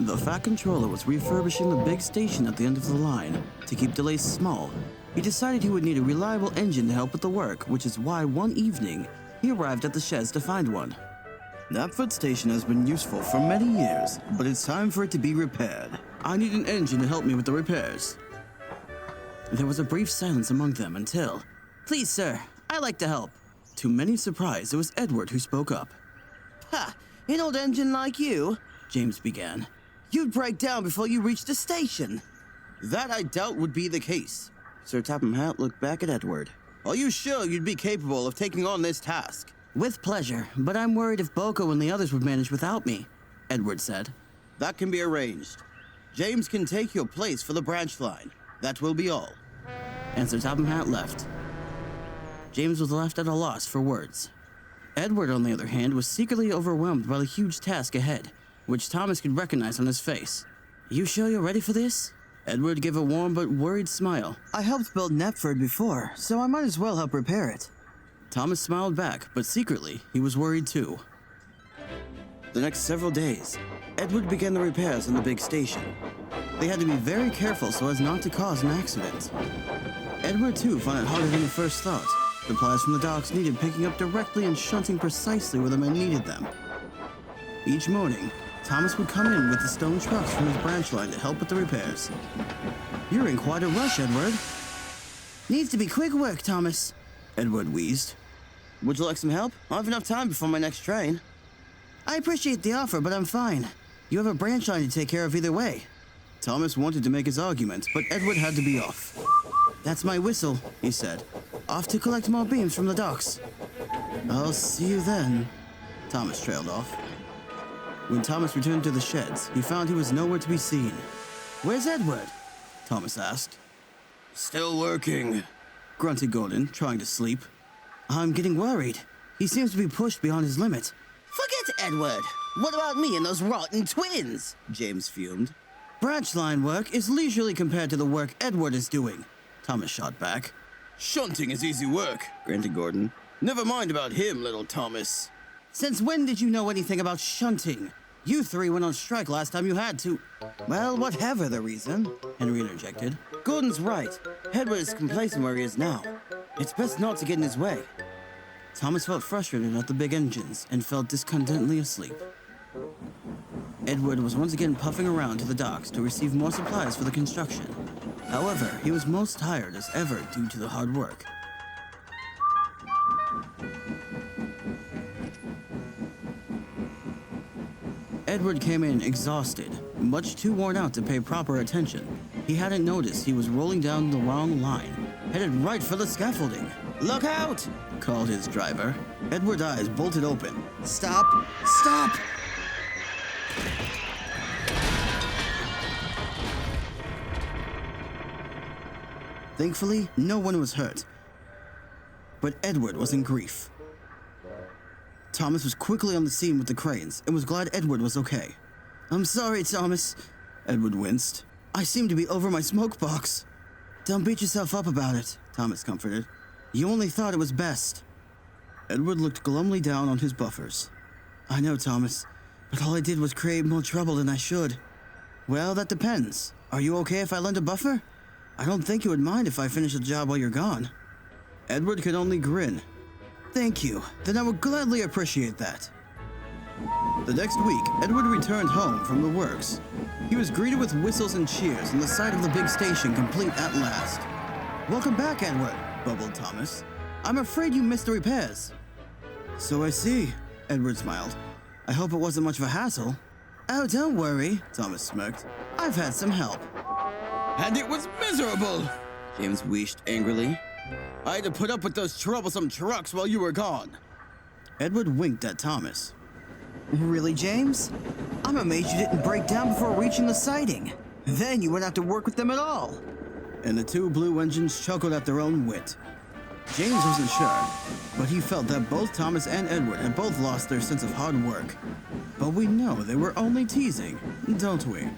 The Fat Controller was refurbishing the big station at the end of the line. To keep delays small, he decided he would need a reliable engine to help with the work, which is why one evening, he arrived at the sheds to find one. Knapford Station has been useful for many years, but it's time for it to be repaired. I need an engine to help me with the repairs. There was a brief silence among them until, "Please, sir, I like to help." To many surprise, it was Edward who spoke up. "Ha! An old engine like you," James began. "You'd break down before you reached the station." "That I doubt would be the case." Sir Topham Hatt looked back at Edward. "Are you sure you'd be capable of taking on this task?" "With pleasure, but I'm worried if Boko and the others would manage without me," Edward said. "That can be arranged. James can take your place for the branch line. That will be all." And Sir Topham Hatt left. James was left at a loss for words. Edward, on the other hand, was secretly overwhelmed by the huge task ahead, which Thomas could recognize on his face. "You sure you're ready for this?" Edward gave a warm but worried smile. "I helped build Knapford before, so I might as well help repair it." Thomas smiled back, but secretly, he was worried too. The next several days, Edward began the repairs on the big station. They had to be very careful so as not to cause an accident. Edward too found it harder than he first thought. The pliers from the docks needed picking up directly and shunting precisely where the men needed them. Each morning, Thomas would come in with the stone trucks from his branch line to help with the repairs. "You're in quite a rush, Edward." "Needs to be quick work, Thomas," Edward wheezed. "Would you like some help? I'll have enough time before my next train." "I appreciate the offer, but I'm fine. You have a branch line to take care of either way." Thomas wanted to make his argument, but Edward had to be off. "That's my whistle," he said. "Off to collect more beams from the docks." "I'll see you then." Thomas trailed off. When Thomas returned to the sheds, he found he was nowhere to be seen. "Where's Edward?" Thomas asked. "Still working," grunted Gordon, trying to sleep. "I'm getting worried. He seems to be pushed beyond his limit." "Forget Edward. What about me and those rotten twins?" James fumed. "Branch line work is leisurely compared to the work Edward is doing," Thomas shot back. "Shunting is easy work," grunted Gordon. "Never mind about him, little Thomas." "Since when did you know anything about shunting? You three went on strike last time you had to." "Well, whatever the reason," Henry interjected. "Gordon's right. Edward is complacent where he is now. It's best not to get in his way." Thomas felt frustrated at the big engines and fell discontentedly asleep. Edward was once again puffing around to the docks to receive more supplies for the construction. However, he was most tired as ever due to the hard work. Edward came in exhausted, much too worn out to pay proper attention. He hadn't noticed he was rolling down the wrong line, headed right for the scaffolding. "Look out!" called his driver. Edward's eyes bolted open. "Stop! Stop!" Thankfully, no one was hurt. But Edward was in grief. Thomas was quickly on the scene with the cranes and was glad Edward was okay. "I'm sorry, Thomas," Edward winced. "I seem to be over my smoke box." "Don't beat yourself up about it," Thomas comforted. "You only thought it was best." Edward looked glumly down on his buffers. "I know, Thomas, but all I did was create more trouble than I should." "Well, that depends. Are you okay if I lend a buffer? I don't think you would mind if I finish the job while you're gone." Edward could only grin. "Thank you. Then I would gladly appreciate that." The next week, Edward returned home from the works. He was greeted with whistles and cheers and the sight of the big station complete at last. "Welcome back, Edward," bubbled Thomas. "I'm afraid you missed the repairs." "So I see," Edward smiled. "I hope it wasn't much of a hassle." "Oh, don't worry," Thomas smirked. "I've had some help." "And it was miserable," James wheezed angrily. "I had to put up with those troublesome trucks while you were gone." Edward winked at Thomas. "Really, James? I'm amazed you didn't break down before reaching the siding. Then you wouldn't have to work with them at all." And the two blue engines chuckled at their own wit. James wasn't sure, but he felt that both Thomas and Edward had both lost their sense of hard work. But we know they were only teasing, don't we?